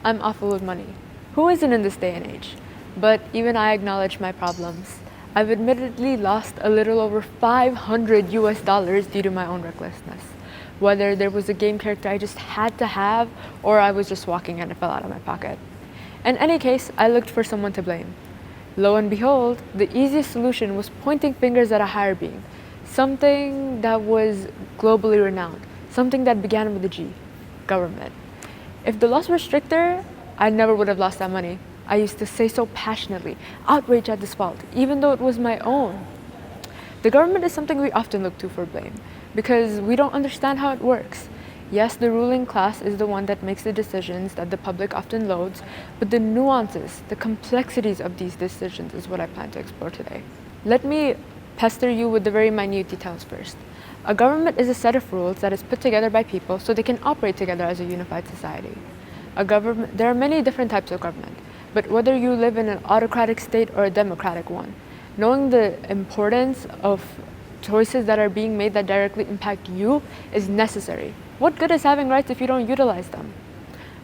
I'm awful with money. Who isn't in this day and age? But even I acknowledge my problems. I've admittedly lost a little over 500 US dollars due to my own recklessness. Whether there was a game character I just had to have, or I was just walking and it fell out of my pocket. In any case, I looked for someone to blame. Lo and behold, the easiest solution was pointing fingers at a higher being, something that was globally renowned, something that began with a G, government. If the laws were stricter, I never would have lost that money. I used to say so passionately, outraged at this fault, even though it was my own. The government is something we often look to for blame, because we don't understand how it works. Yes, the ruling class is the one that makes the decisions that the public often loads, but the nuances, the complexities of these decisions is what I plan to explore today. Let me pester you with the very minute details first. A government is a set of rules that is put together by people so they can operate together as a unified society. There are many different types of government, but whether you live in an autocratic state or a democratic one, knowing the importance of choices that are being made that directly impact you is necessary. What good is having rights if you don't utilize them?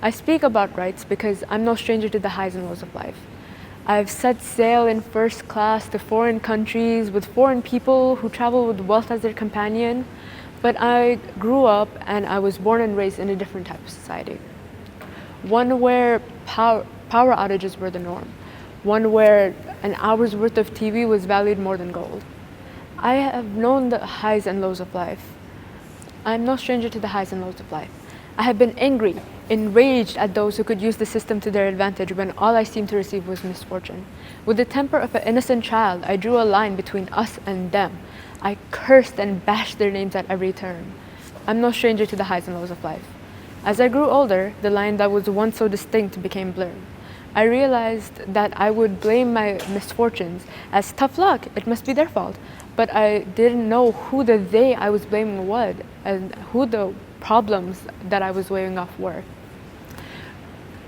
I speak about rights because I'm no stranger to the highs and lows of life. I've set sail in first class to foreign countries with foreign people who travel with wealth as their companion, but I grew up and I was born and raised in a different type of society. One where power outages were the norm. One where an hour's worth of TV was valued more than gold. I have known the highs and lows of life. I'm no stranger to the highs and lows of life. I have been angry, enraged at those who could use the system to their advantage when all I seemed to receive was misfortune. With the temper of an innocent child, I drew a line between us and them. I cursed and bashed their names at every turn. I'm no stranger to the highs and lows of life. As I grew older, the line that was once so distinct became blurred. I realized that I would blame my misfortunes as tough luck, it must be their fault. But I didn't know who the they I was blaming was and who the problems that I was weighing off were.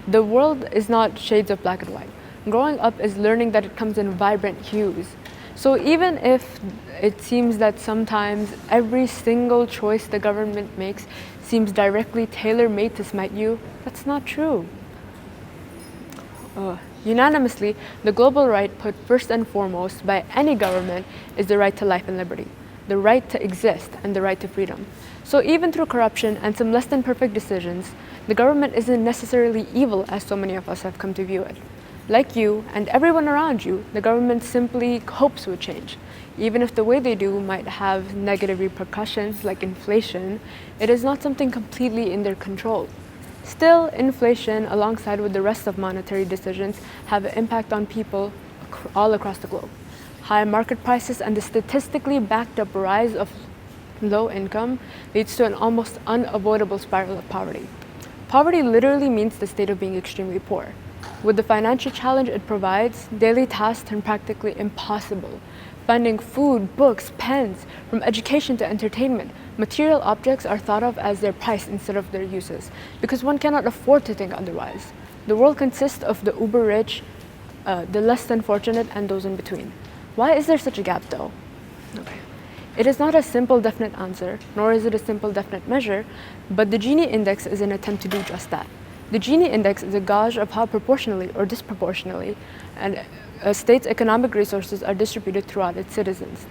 The world is not shades of black and white. Growing up is learning that it comes in vibrant hues. So even if it seems that sometimes every single choice the government makes seems directly tailor-made to smite you, that's not true. Unanimously, the global right put first and foremost by any government is the right to life and liberty, the right to exist, and the right to freedom. So even through corruption and some less than perfect decisions, the government isn't necessarily evil as so many of us have come to view it. Like you and everyone around you, the government simply hopes with change. Even if the way they do might have negative repercussions like inflation, it is not something completely in their control. Still, inflation, alongside with the rest of monetary decisions, have an impact on people all across the globe. High market prices and the statistically backed up rise of low income leads to an almost unavoidable spiral of poverty. Poverty literally means the state of being extremely poor. With the financial challenge it provides, daily tasks turn practically impossible. Finding food, books, pens, from education to entertainment, material objects are thought of as their price instead of their uses, because one cannot afford to think otherwise. The world consists of the uber-rich, the less than fortunate, and those in between. Why is there such a gap, though? Okay. It is not a simple, definite answer, nor is it a simple, definite measure, but the Gini index is an attempt to do just that. The Gini index is a gauge of how proportionally or disproportionately a state's economic resources are distributed throughout its citizens.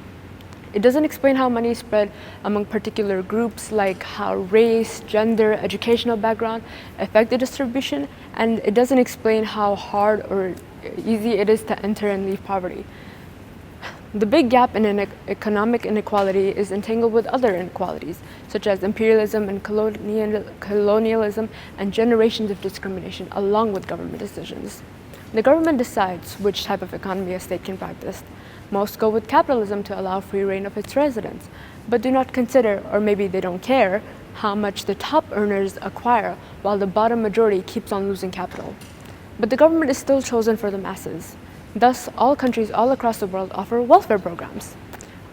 It doesn't explain how money is spread among particular groups, like how race, gender, educational background affect the distribution, and it doesn't explain how hard or easy it is to enter and leave poverty. The big gap in economic inequality is entangled with other inequalities, such as imperialism and colonialism and generations of discrimination, along with government decisions. The government decides which type of economy a state can practice. Most go with capitalism to allow free reign of its residents, but do not consider, or maybe they don't care, how much the top earners acquire while the bottom majority keeps on losing capital. But the government is still chosen for the masses. Thus, all countries all across the world offer welfare programs.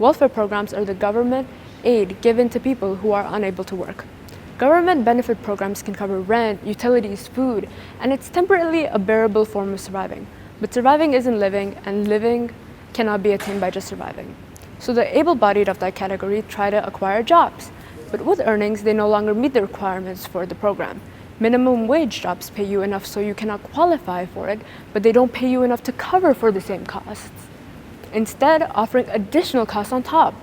Welfare programs are the government aid given to people who are unable to work. Government benefit programs can cover rent, utilities, food, and it's temporarily a bearable form of surviving. But surviving isn't living, and living cannot be attained by just surviving. So the able-bodied of that category try to acquire jobs, but with earnings, they no longer meet the requirements for the program, Minimum wage jobs pay you enough so you cannot qualify for it, but they don't pay you enough to cover for the same costs. Instead, offering additional costs on top.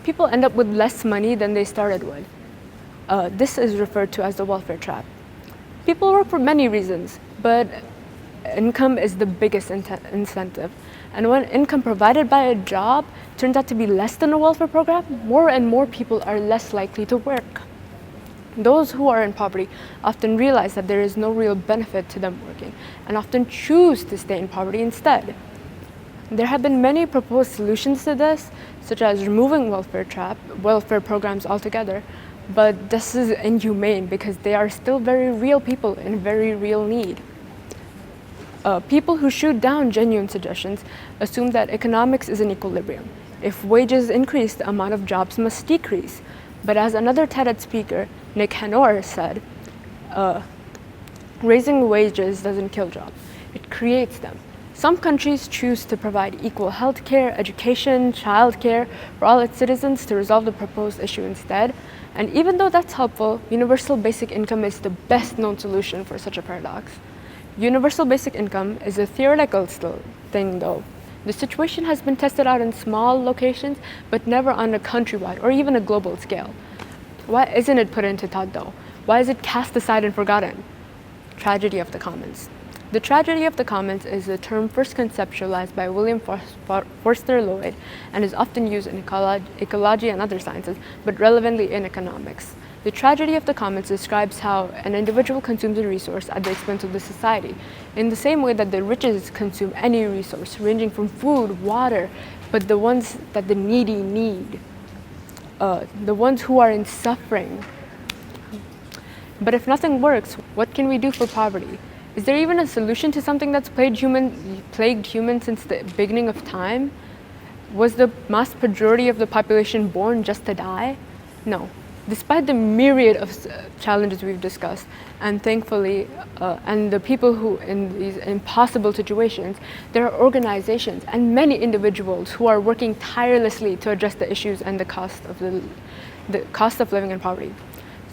People end up with less money than they started with. This is referred to as the welfare trap. People work for many reasons, but income is the biggest incentive. And when income provided by a job turns out to be less than a welfare program, more and more people are less likely to work. Those who are in poverty often realize that there is no real benefit to them working and often choose to stay in poverty instead. There have been many proposed solutions to this, such as removing welfare programs altogether, but this is inhumane because they are still very real people in very real need. People who shoot down genuine suggestions assume that economics is in equilibrium. If wages increase, the amount of jobs must decrease. But as another TED speaker, Nick Hanor, said, raising wages doesn't kill jobs, it creates them. Some countries choose to provide equal health care, education, childcare for all its citizens to resolve the proposed issue instead. And even though that's helpful, universal basic income is the best known solution for such a paradox. Universal basic income is a theoretical thing though. The situation has been tested out in small locations, but never on a countrywide or even a global scale. Why isn't it put into thought though? Why is it cast aside and forgotten? Tragedy of the commons. The tragedy of the commons is a term first conceptualized by William Forster Lloyd and is often used in ecology and other sciences, but relevantly in economics. The tragedy of the commons describes how an individual consumes a resource at the expense of the society, in the same way that the richest consume any resource, ranging from food, water, but the ones that the needy need, the ones who are in suffering. But if nothing works, what can we do for poverty? Is there even a solution to something that's plagued humans since the beginning of time? Was the mass majority of the population born just to die? No. Despite the myriad of challenges we've discussed, and thankfully, and the people who in these impossible situations, there are organizations and many individuals who are working tirelessly to address the issues and the cost of living in poverty.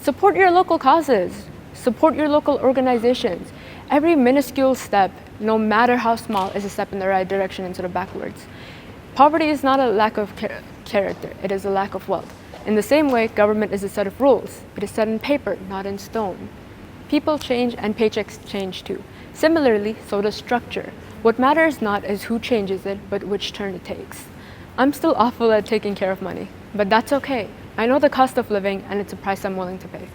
Support your local causes. Support your local organizations. Every minuscule step, no matter how small, is a step in the right direction instead of backwards. Poverty is not a lack of character, it is a lack of wealth. In the same way, government is a set of rules. It is set in paper, not in stone. People change and paychecks change too. Similarly, so does structure. What matters not is who changes it, but which turn it takes. I'm still awful at taking care of money, but that's okay. I know the cost of living and it's a price I'm willing to pay.